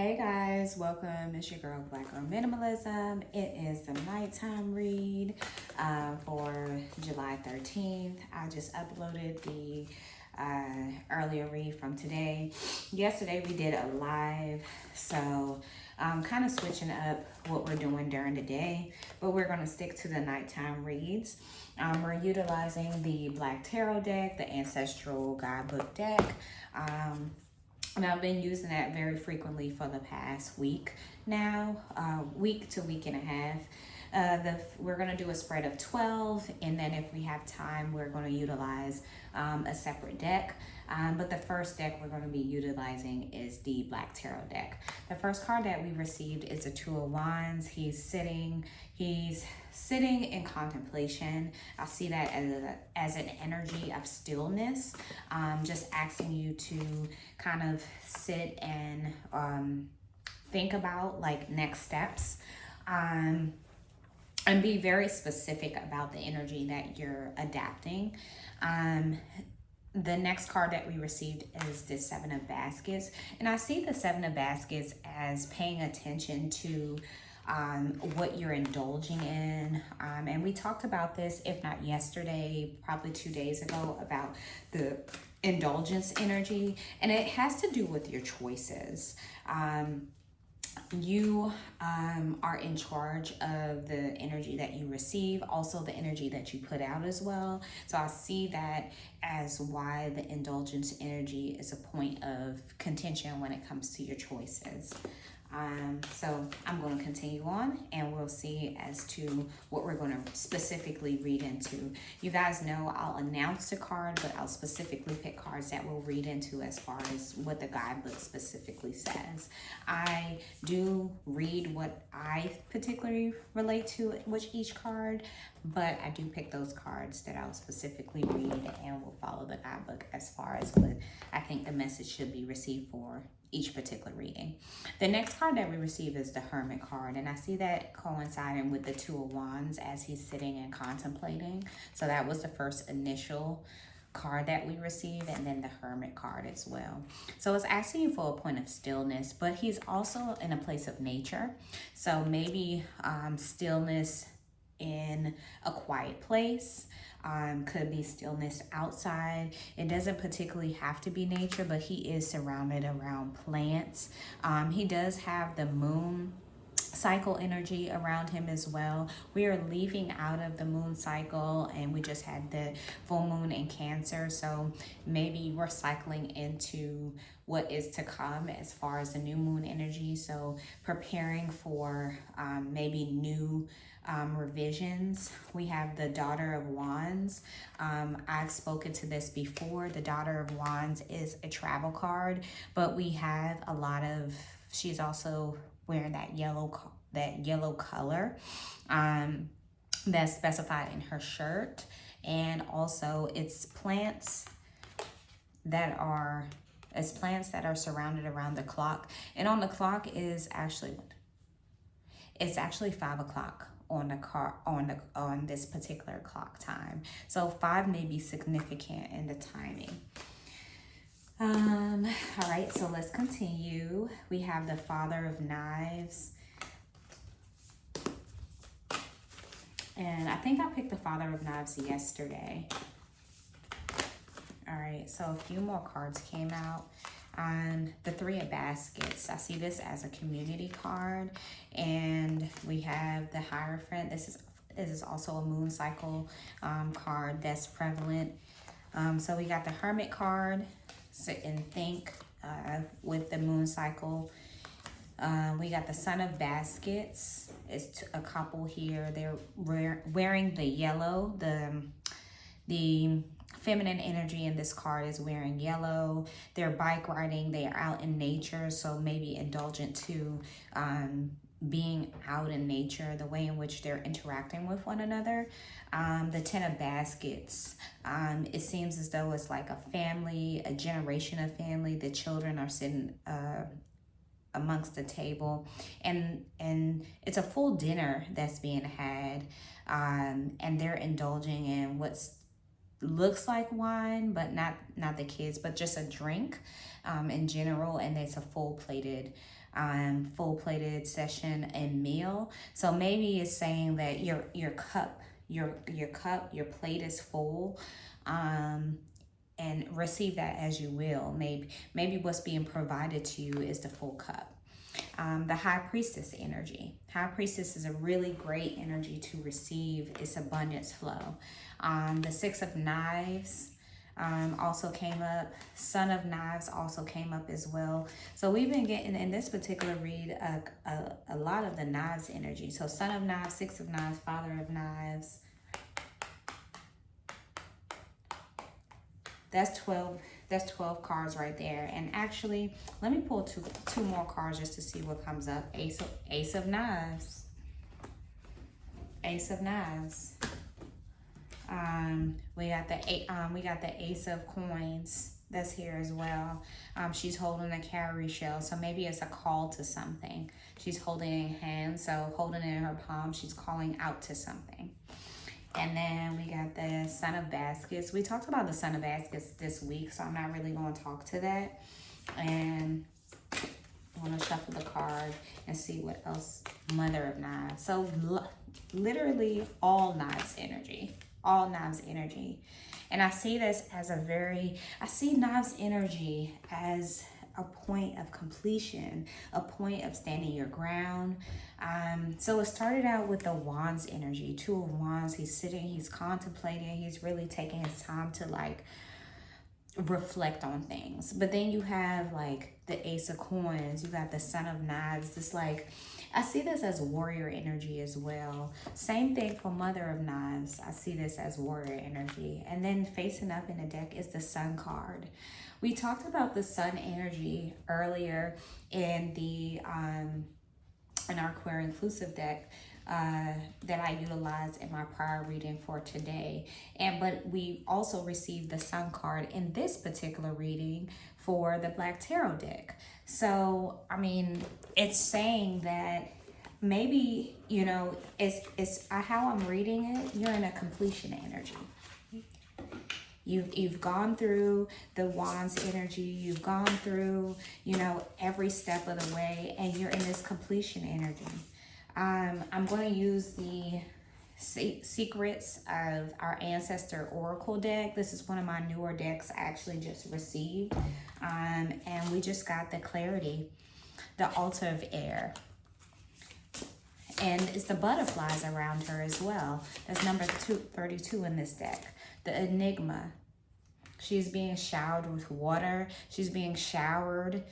Hey guys, welcome. It's your girl, Black Girl Minimalism. It is the nighttime read for July 13th. I just uploaded the earlier read from today. Yesterday we did a live, so I'm kind of switching up what we're doing during the day, but we're going to stick to the nighttime reads. We're utilizing the Black Tarot deck, the Ancestral Guidebook deck. And I've been using that very frequently for the past week now, week to week and a half. We're going to do a spread of 12, and then if we have time, we're going to utilize a separate deck. But the first deck we're going to be utilizing is the Black Tarot deck. The first card that we received is the Two of Wands. He's sitting in contemplation. I see that as an energy of stillness, just asking you to kind of sit and think about like next steps, and be very specific about the energy that you're adapting. The next card that we received is the Seven of Baskets, and I see the Seven of Baskets as paying attention to what you're indulging in. And we talked about this, if not yesterday, probably 2 days ago, about the indulgence energy, and it has to do with your choices. You are in charge of the energy that you receive, also the energy that you put out as well. So I see that as why the indulgence energy is a point of contention when it comes to your choices. So I'm going to continue on, and we'll see as to what we're going to specifically read into. You guys know I'll announce the card, but I'll specifically pick cards that we'll read into as far as what the guidebook specifically says. I do read what I particularly relate to with each card, but I do pick those cards that I'll specifically read, and will follow the guidebook as far as what I think the message should be received for each particular reading. The next card that we receive is the Hermit card, and I see that coinciding with the Two of Wands as he's sitting and contemplating. So that was the first initial card that we received, and then the Hermit card as well. So it's asking you for a point of stillness, but he's also in a place of nature. So maybe stillness in a quiet place. Could be stillness outside. It doesn't particularly have to be nature, but he is surrounded around plants. He does have the moon cycle energy around him as well. We are leaving out of the moon cycle, and we just had the full moon in Cancer, so maybe we're cycling into what is to come as far as the new moon energy. So preparing for maybe new revisions. We have the Daughter of Wands. I've spoken to this before. The Daughter of Wands is a travel card, but we have a lot of, she's also wearing that yellow color that's specified in her shirt, and also it's plants that are surrounded around the clock, and on the clock is actually, it's actually 5 o'clock on this particular clock time. So 5 may be significant in the timing. All right, so let's continue. We have the Father of Knives. And I think I picked the Father of Knives yesterday. All right, so a few more cards came out. The Three of Baskets. I see this as a community card, and we have the Hierophant. This is also a moon cycle card that's prevalent. So we got the Hermit card, sit and think with the moon cycle. We got the Son of Baskets. It's a couple here. They're wearing the yellow. The feminine energy in this card is wearing yellow. They're bike riding. They are out in nature, so maybe indulgent to being out in nature, the way in which they're interacting with one another. The Ten of Baskets, it seems as though it's like a family, a generation of family. The children are sitting amongst the table, and it's a full dinner that's being had, and they're indulging in what's looks like wine, but not the kids, but just a drink in general, and it's a full plated session and meal. So maybe it's saying that your cup, your plate is full, and receive that as you will. Maybe what's being provided to you is the full cup. The High Priestess energy. High Priestess is a really great energy to receive. It's abundance flow. The Six of Knives also came up. Son of Knives also came up as well. So we've been getting in this particular read a lot of the Knives energy. So Son of Knives, Six of Knives, Father of Knives. That's 12 cards right there. And actually, let me pull two more cards just to see what comes up. Ace of Knives. Ace of Knives. We got the Ace of Coins that's here as well. She's holding a cowrie shell, so maybe it's a call to something. She's holding it in hand, so holding it in her palm, she's calling out to something. And then we got the Son of Baskets. We talked about the Son of Baskets this week, so I'm not really going to talk to that. And I'm going to shuffle the card and see what else. Mother of Knives. So literally all Knives energy. All Knives energy. And I see this as I see Knives energy as a point of completion, a point of standing your ground. So it started out with the Wands energy, Two of Wands. He's sitting, he's contemplating, he's really taking his time to like reflect on things. But then you have like the Ace of Coins, you got the Son of Knives. It's like, I see this as warrior energy as well. Same thing for Mother of Knives. I see this as warrior energy. And then facing up in the deck is the Sun card. We talked about the Sun energy earlier in the in our Queer Inclusive deck that I utilized in my prior reading for today. But we also received the Sun card in this particular reading for the Black Tarot deck. So, I mean, it's saying that maybe, you know, it's how I'm reading it, you're in a completion energy. You've gone through the Wands energy, you've gone through, you know, every step of the way, and you're in this completion energy. I'm going to use the Secrets of Our Ancestor Oracle deck. This is one of my newer decks I actually just received. And we just got the Clarity, the Altar of Air. And it's the butterflies around her as well. That's number 32 in this deck. The Enigma. She's being showered with water. She's being showered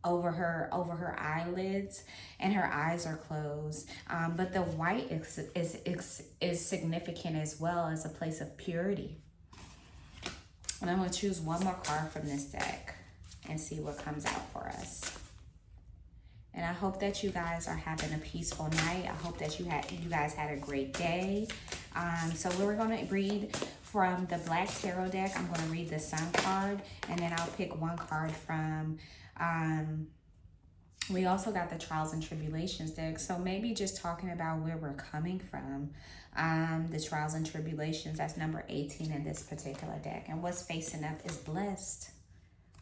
over her eyelids, and her eyes are closed. But the white is significant as well as a place of purity. And I'm going to choose one more card from this deck and see what comes out for us. And I hope that you guys are having a peaceful night. I hope that you guys had a great day. So we're going to read from the Black Tarot deck. I'm going to read the Sun card, and then I'll pick one card from... we also got the Trials and Tribulations deck. So maybe just talking about where we're coming from. The Trials and Tribulations, that's number 18 in this particular deck. And what's facing up is Blessed.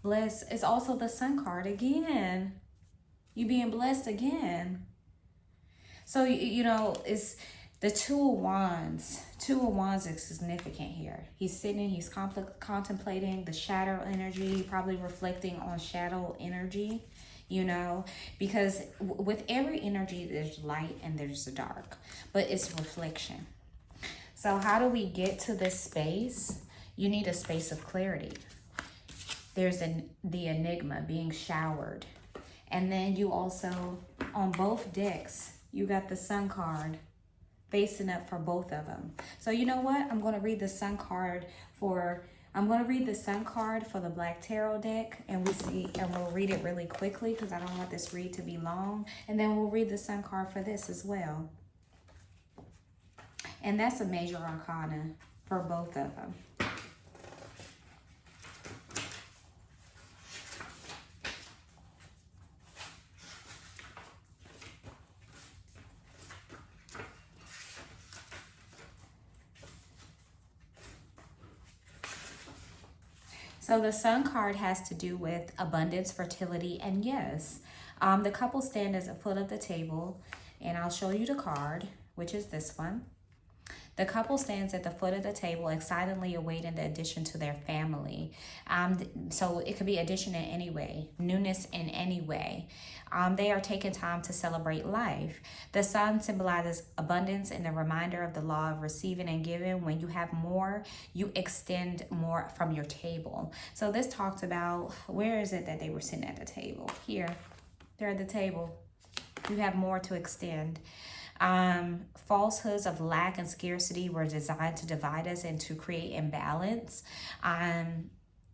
Blessed is also the Sun card again. You being blessed again. So, you know, it's the Two of Wands. Two of Wands is significant here. He's sitting, he's contemplating the shadow energy, probably reflecting on shadow energy, you know, because with every energy, there's light and there's the dark, but it's reflection. So how do we get to this space? You need a space of clarity. There's the Enigma being showered. And then you also, on both decks, you got the Sun card facing up for both of them. So you know what? I'm going to read the Sun card for the Black Tarot deck, and we'll read it really quickly because I don't want this read to be long. And then we'll read the Sun card for this as well. And that's a major arcana for both of them. So the Sun card has to do with abundance, fertility, and yes. The couple stand at the foot of the table, and I'll show you the card, which is this one. The couple stands at the foot of the table, excitedly awaiting the addition to their family. So it could be addition in any way, newness in any way. They are taking time to celebrate life. The sun symbolizes abundance and a reminder of the law of receiving and giving. When you have more, you extend more from your table. So this talks about, where is it that they were sitting at the table? Here, they're at the table. You have more to extend. Falsehoods of lack and scarcity were designed to divide us and to create imbalance,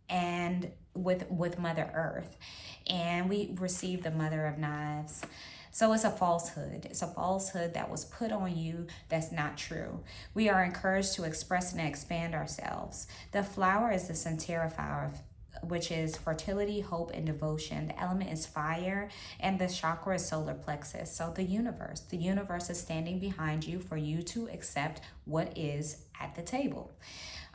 and with Mother Earth. And we received the Mother of Knives. So it's a falsehood. It's a falsehood that was put on you that's not true. We are encouraged to express and expand ourselves. The flower is the Centera flower, which is fertility, hope, and devotion. The element is fire, and the chakra is solar plexus. So the universe is standing behind you for you to accept what is at the table.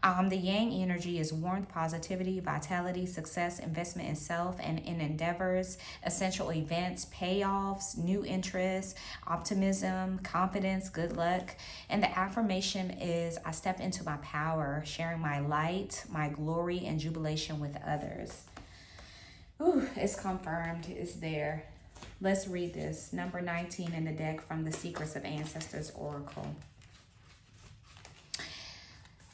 The yang energy is warmth, positivity, vitality, success, investment in self and in endeavors, essential events, payoffs, new interests, optimism, confidence, good luck. And the affirmation is, I step into my power, sharing my light, my glory, and jubilation with others. Ooh, it's confirmed. It's there. Let's read this. Number 19 in the deck from the Secrets of Ancestors Oracle.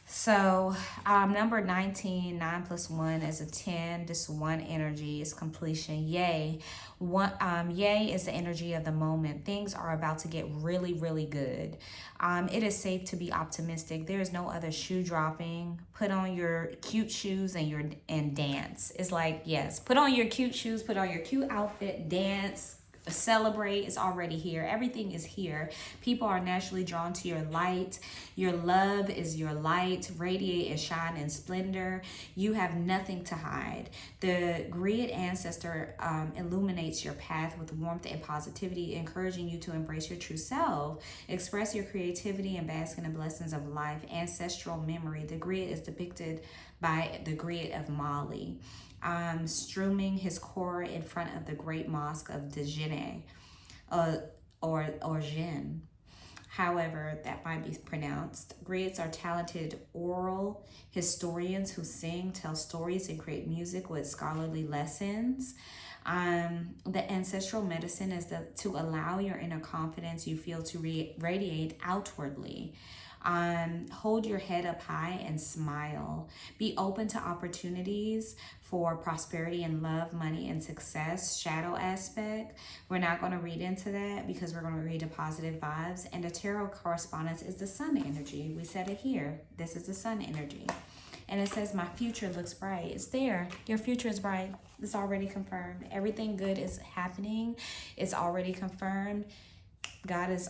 So number 19, 9 plus 1 is a 10. This one energy is completion. Yay. Yay is the energy of the moment. Things are about to get really, really good. It is safe to be optimistic. There is no other shoe dropping. Put on your cute shoes and dance. It's like, yes, put on your cute shoes, put on your cute outfit, dance, celebrate. Is already here. Everything is here. People are naturally drawn to your light. Your love is your light. Radiate and shine in splendor. You have nothing to hide. The Griot ancestor illuminates your path with warmth and positivity, encouraging you to embrace your true self. Express your creativity and bask in the blessings of life. Ancestral memory. The Griot is depicted by the Griot of Mali, strumming his core in front of the great mosque of Djenne, or Jinn. However, that might be pronounced. Griots are talented oral historians who sing, tell stories, and create music with scholarly lessons. The ancestral medicine is to allow your inner confidence you feel to radiate outwardly. Hold your head up high and smile. Be open to opportunities for prosperity and love, money and success. Shadow aspect, we're not going to read into that because we're going to read the positive vibes. And the tarot correspondence is the sun energy. We said it here. This is the sun energy. And it says, my future looks bright. It's there. Your future is bright. It's already confirmed. Everything good is happening. It's already confirmed. God is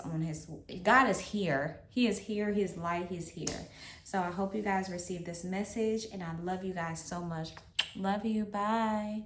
here. He is here. His light is here. So I hope you guys receive this message, and I love you guys so much. Love you. Bye.